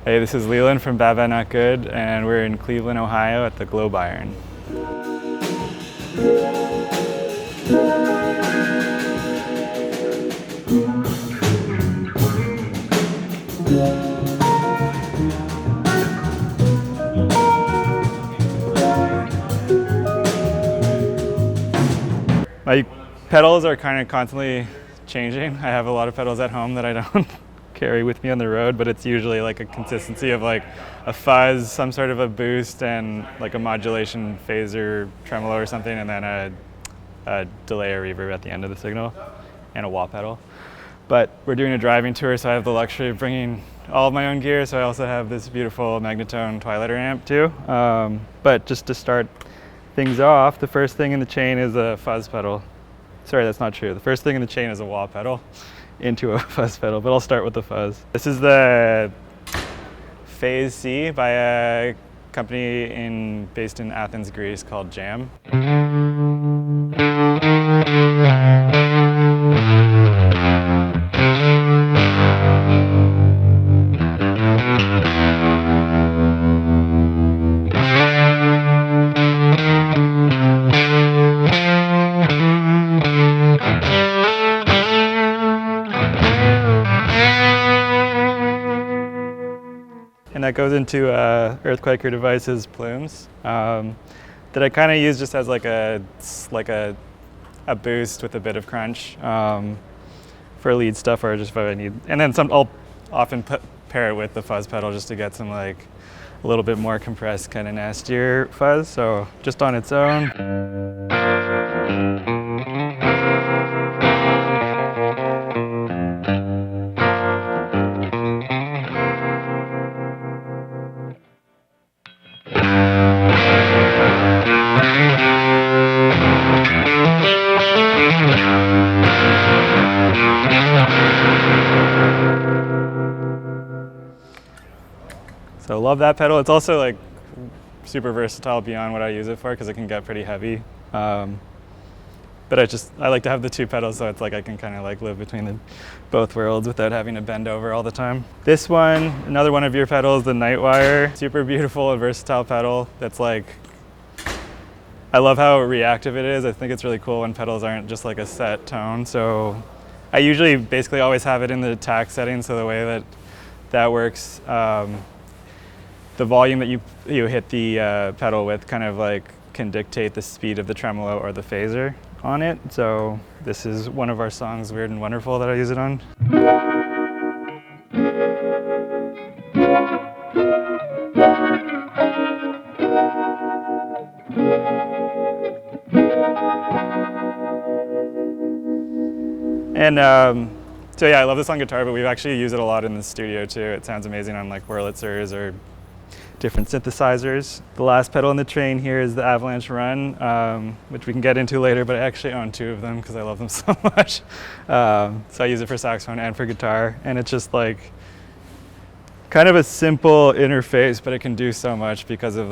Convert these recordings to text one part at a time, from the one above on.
Hey, this is Leland from Bad Bad Not Good, and we're in Cleveland, Ohio at the Globe Iron. My pedals are kind of constantly changing. I have a lot of pedals at home that I don't carry with me on the road, but it's usually like a consistency of like a fuzz, some sort of a boost, and like a modulation phaser tremolo or something, and then a delay or reverb at the end of the signal, and a wah pedal. But we're doing a driving tour, so I have the luxury of bringing all of my own gear, so I also have this beautiful Magnetone Twilighter amp too. But just to start things off, the first thing in the chain is a fuzz pedal. Sorry, that's not true. The first thing in the chain is a wah pedal into a fuzz pedal, but I'll start with the fuzz. This is the Phase C by a company based in Athens, Greece called Jam. And that goes into Earthquaker Devices plumes that I kind of use just as like a boost with a bit of crunch for lead stuff, or just if I need. And then I'll often pair it with the fuzz pedal just to get some like a little bit more compressed, kind of nastier fuzz. So just on its own. So love that pedal. It's also like super versatile beyond what I use it for, because it can get pretty heavy. But I like to have the two pedals, so it's like I can kind of like live between both worlds without having to bend over all the time. This one, another one of your pedals, the Nightwire. Super beautiful and versatile pedal that's like, I love how reactive it is. I think it's really cool when pedals aren't just like a set tone. So I usually basically always have it in the attack setting, so the way that works, the volume that you hit the pedal with kind of like can dictate the speed of the tremolo or the phaser on it. So this is one of our songs, Weird and Wonderful, that I use it on. And so yeah, I love this on guitar, but we've actually used it a lot in the studio too. It sounds amazing on like Wurlitzers or different synthesizers. The last pedal in the train here is the Avalanche Run, which we can get into later, but I actually own two of them because I love them so much. So I use it for saxophone and for guitar, and it's just like kind of a simple interface, but it can do so much because of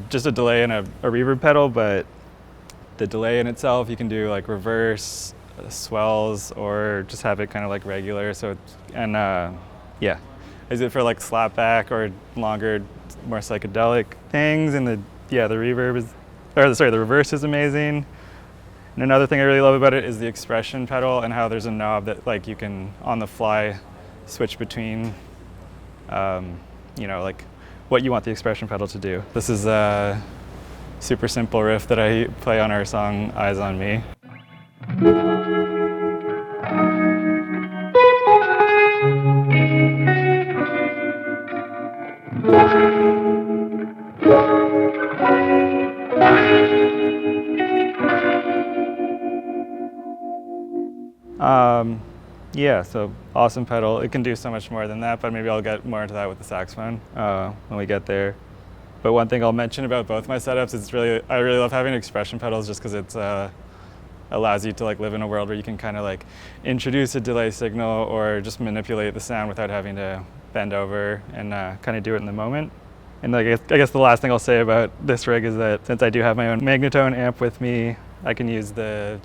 just a delay and a reverb pedal, but the delay in itself, you can do like reverse, swells, or just have it kind of like regular. So yeah, is it for like slapback or longer, more psychedelic things? And the reverb the reverse is amazing. And another thing I really love about it is the expression pedal and how there's a knob that like you can on the fly switch between, like what you want the expression pedal to do. This is a super simple riff that I play on our song Eyes on Me. Yeah, so awesome pedal. It can do so much more than that, but maybe I'll get more into that with the saxophone when we get there. But one thing I'll mention about both my setups is I really love having expression pedals just because it allows you to like live in a world where you can kind of like introduce a delay signal or just manipulate the sound without having to bend over and kind of do it in the moment. And I guess the last thing I'll say about this rig is that since I do have my own Magnetone amp with me, I can use the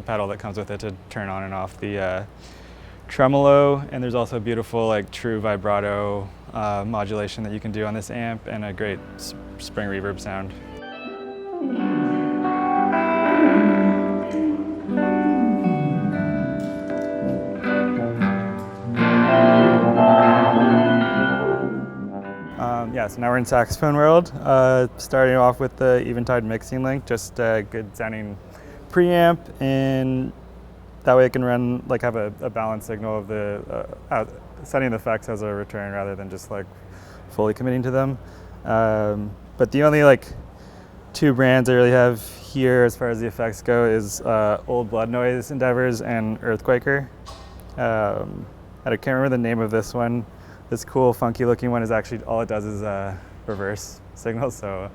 pedal that comes with it to turn on and off the tremolo, and there's also beautiful like true vibrato modulation that you can do on this amp, and a great spring reverb sound. Yeah, so now we're in saxophone world. Starting off with the Eventide mixing link, just a good sounding preamp, and that way it can run, like have a balanced signal of the setting the effects as a return rather than just like fully committing to them. But the only like two brands I really have here as far as the effects go is Old Blood Noise Endeavors and Earthquaker. I can't remember the name of this one. This cool, funky looking one is actually, all it does is reverse signals. So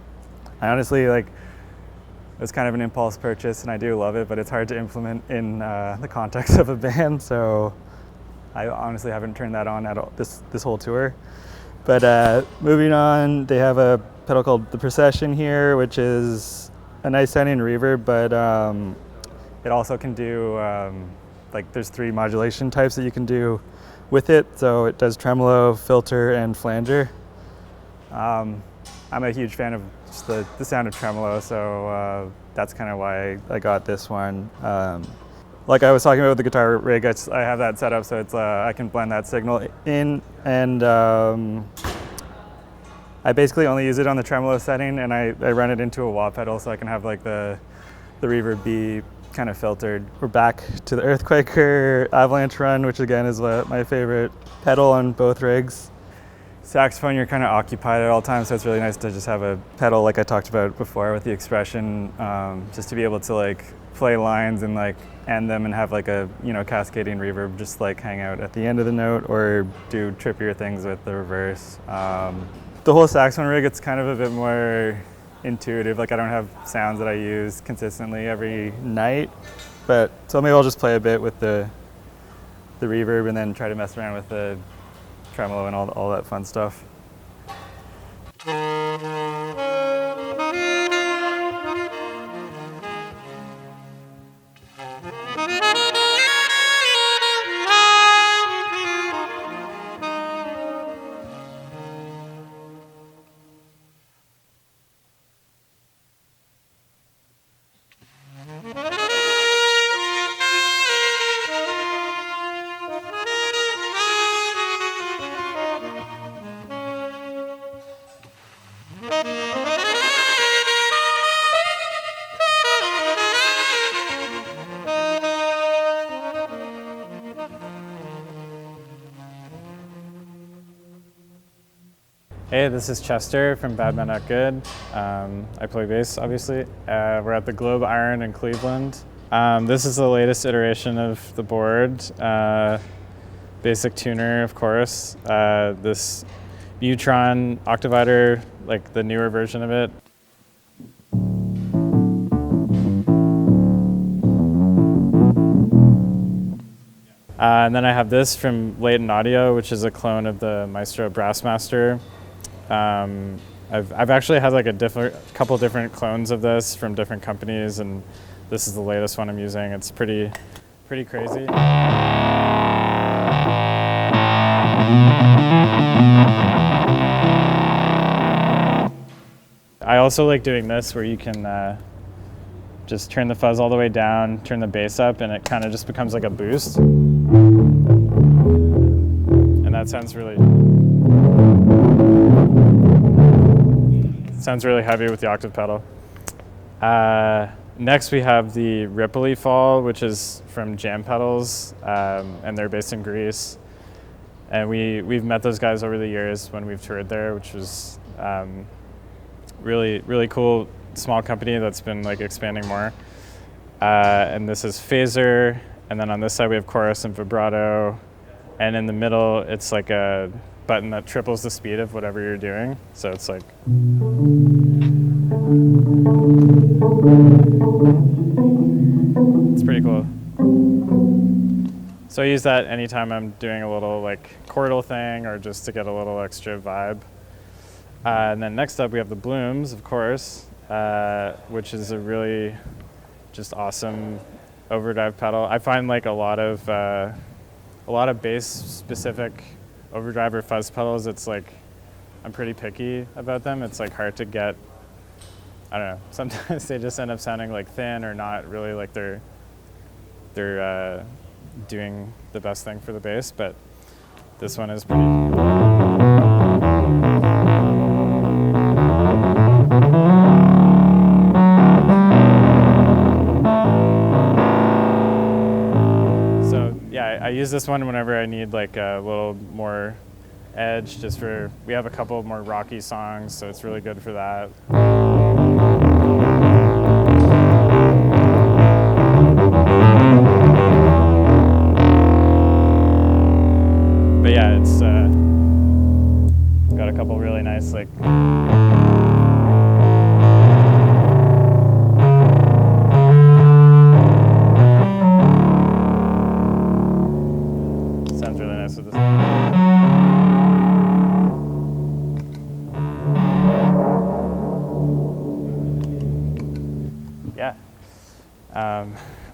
I honestly, like, it was kind of an impulse purchase and I do love it, but it's hard to implement in the context of a band. So I honestly haven't turned that on at all this whole tour. But moving on, they have a pedal called the Procession here, which is a nice sounding reverb, but it also can do, like there's 3 modulation types that you can do with it. So it does tremolo, filter, and flanger. I'm a huge fan of just the sound of tremolo, so that's kind of why I got this one. Like I was talking about with the guitar rig, I have that set up so it's I can blend that signal in, and I basically only use it on the tremolo setting, and I run it into a wah pedal so I can have like the reverb be kind of filtered. We're back to the Earthquaker Avalanche Run, which again is my favorite pedal on both rigs. Saxophone, you're kind of occupied at all times, so it's really nice to just have a pedal like I talked about before with the expression, just to be able to like play lines and like end them and have like a, you know, cascading reverb just like hang out at the end of the note, or do trippier things with the reverse. The whole saxophone rig, it's kind of a bit more intuitive. Like I don't have sounds that I use consistently every night, but so maybe I'll just play a bit with the reverb and then try to mess around with the tremolo and all that fun stuff. Hey, this is Chester from BADBADNOTGOOD. I play bass, obviously. We're at the Globe Iron in Cleveland. This is the latest iteration of the board. Basic tuner, of course. This Mutron Octavider, like the newer version of it. And then I have this from Leland Audio, which is a clone of the Maestro Brassmaster. I've actually had like a couple different clones of this from different companies, and this is the latest one I'm using. It's pretty crazy. I also like doing this where you can just turn the fuzz all the way down, turn the bass up, and it kind of just becomes like a boost. And that sounds really heavy with the octave pedal. Next we have the Ripley Fall, which is from Jam Pedals, and they're based in Greece. And we've met those guys over the years when we've toured there, which was really cool, small company that's been like expanding more. And this is phaser, and then on this side we have chorus and vibrato, and in the middle it's like a button that triples the speed of whatever you're doing. So it's like, it's pretty cool. So I use that anytime I'm doing a little like chordal thing or just to get a little extra vibe. And then next up we have the Blooms, of course, which is a really just awesome overdrive pedal. I find like a lot of a lot of bass-specific overdrive or fuzz pedals, it's like, I'm pretty picky about them. It's like hard to get, I don't know, sometimes they just end up sounding like thin or not really like they're doing the best thing for the bass, but this one is pretty. So yeah, I use this one whenever I need like a little more edge, just for, we have a couple more rocky songs, so it's really good for that. But yeah, it's got a couple really nice like sounds really nice with this. Yeah,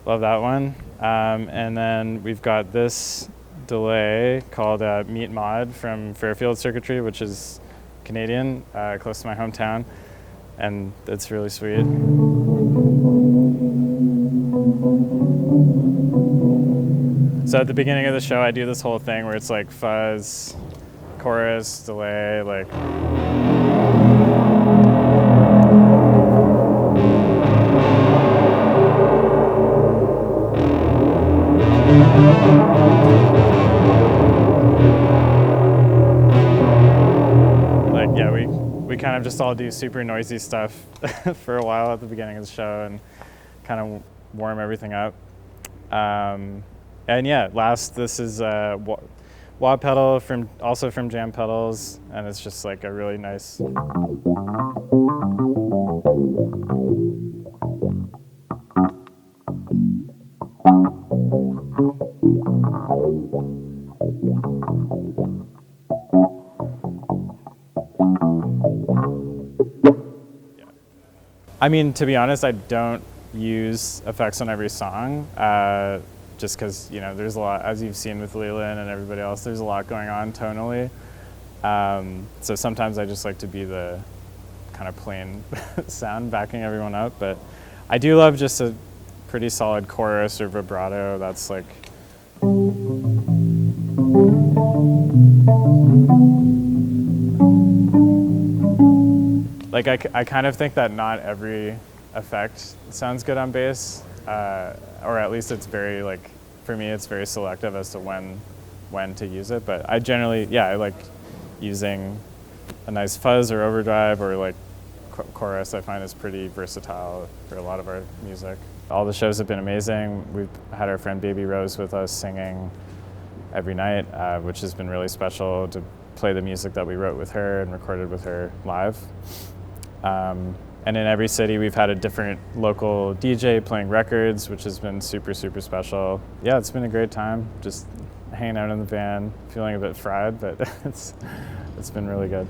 love that one. And then we've got this delay called Meet Mod from Fairfield Circuitry, which is Canadian, close to my hometown, and it's really sweet. So at the beginning of the show, I do this whole thing where it's like fuzz, chorus, delay, like. We kind of just all do super noisy stuff for a while at the beginning of the show and kind of warm everything up. And yeah, last, this is a wah pedal also from Jam Pedals, and it's just like a really nice. I mean, to be honest, I don't use effects on every song, just because, you know, there's a lot, as you've seen with Leland and everybody else, there's a lot going on tonally. So sometimes I just like to be the kind of plain sound backing everyone up, but I do love just a pretty solid chorus or vibrato that's like. Like I kind of think that not every effect sounds good on bass, or at least it's very like, for me it's very selective as to when to use it. But I generally, yeah, I like using a nice fuzz or overdrive or like chorus. I find is pretty versatile for a lot of our music. All the shows have been amazing. We've had our friend Baby Rose with us singing every night, which has been really special to play the music that we wrote with her and recorded with her live. And in every city, we've had a different local DJ playing records, which has been super, super special. Yeah, it's been a great time, just hanging out in the van, feeling a bit fried, but it's been really good.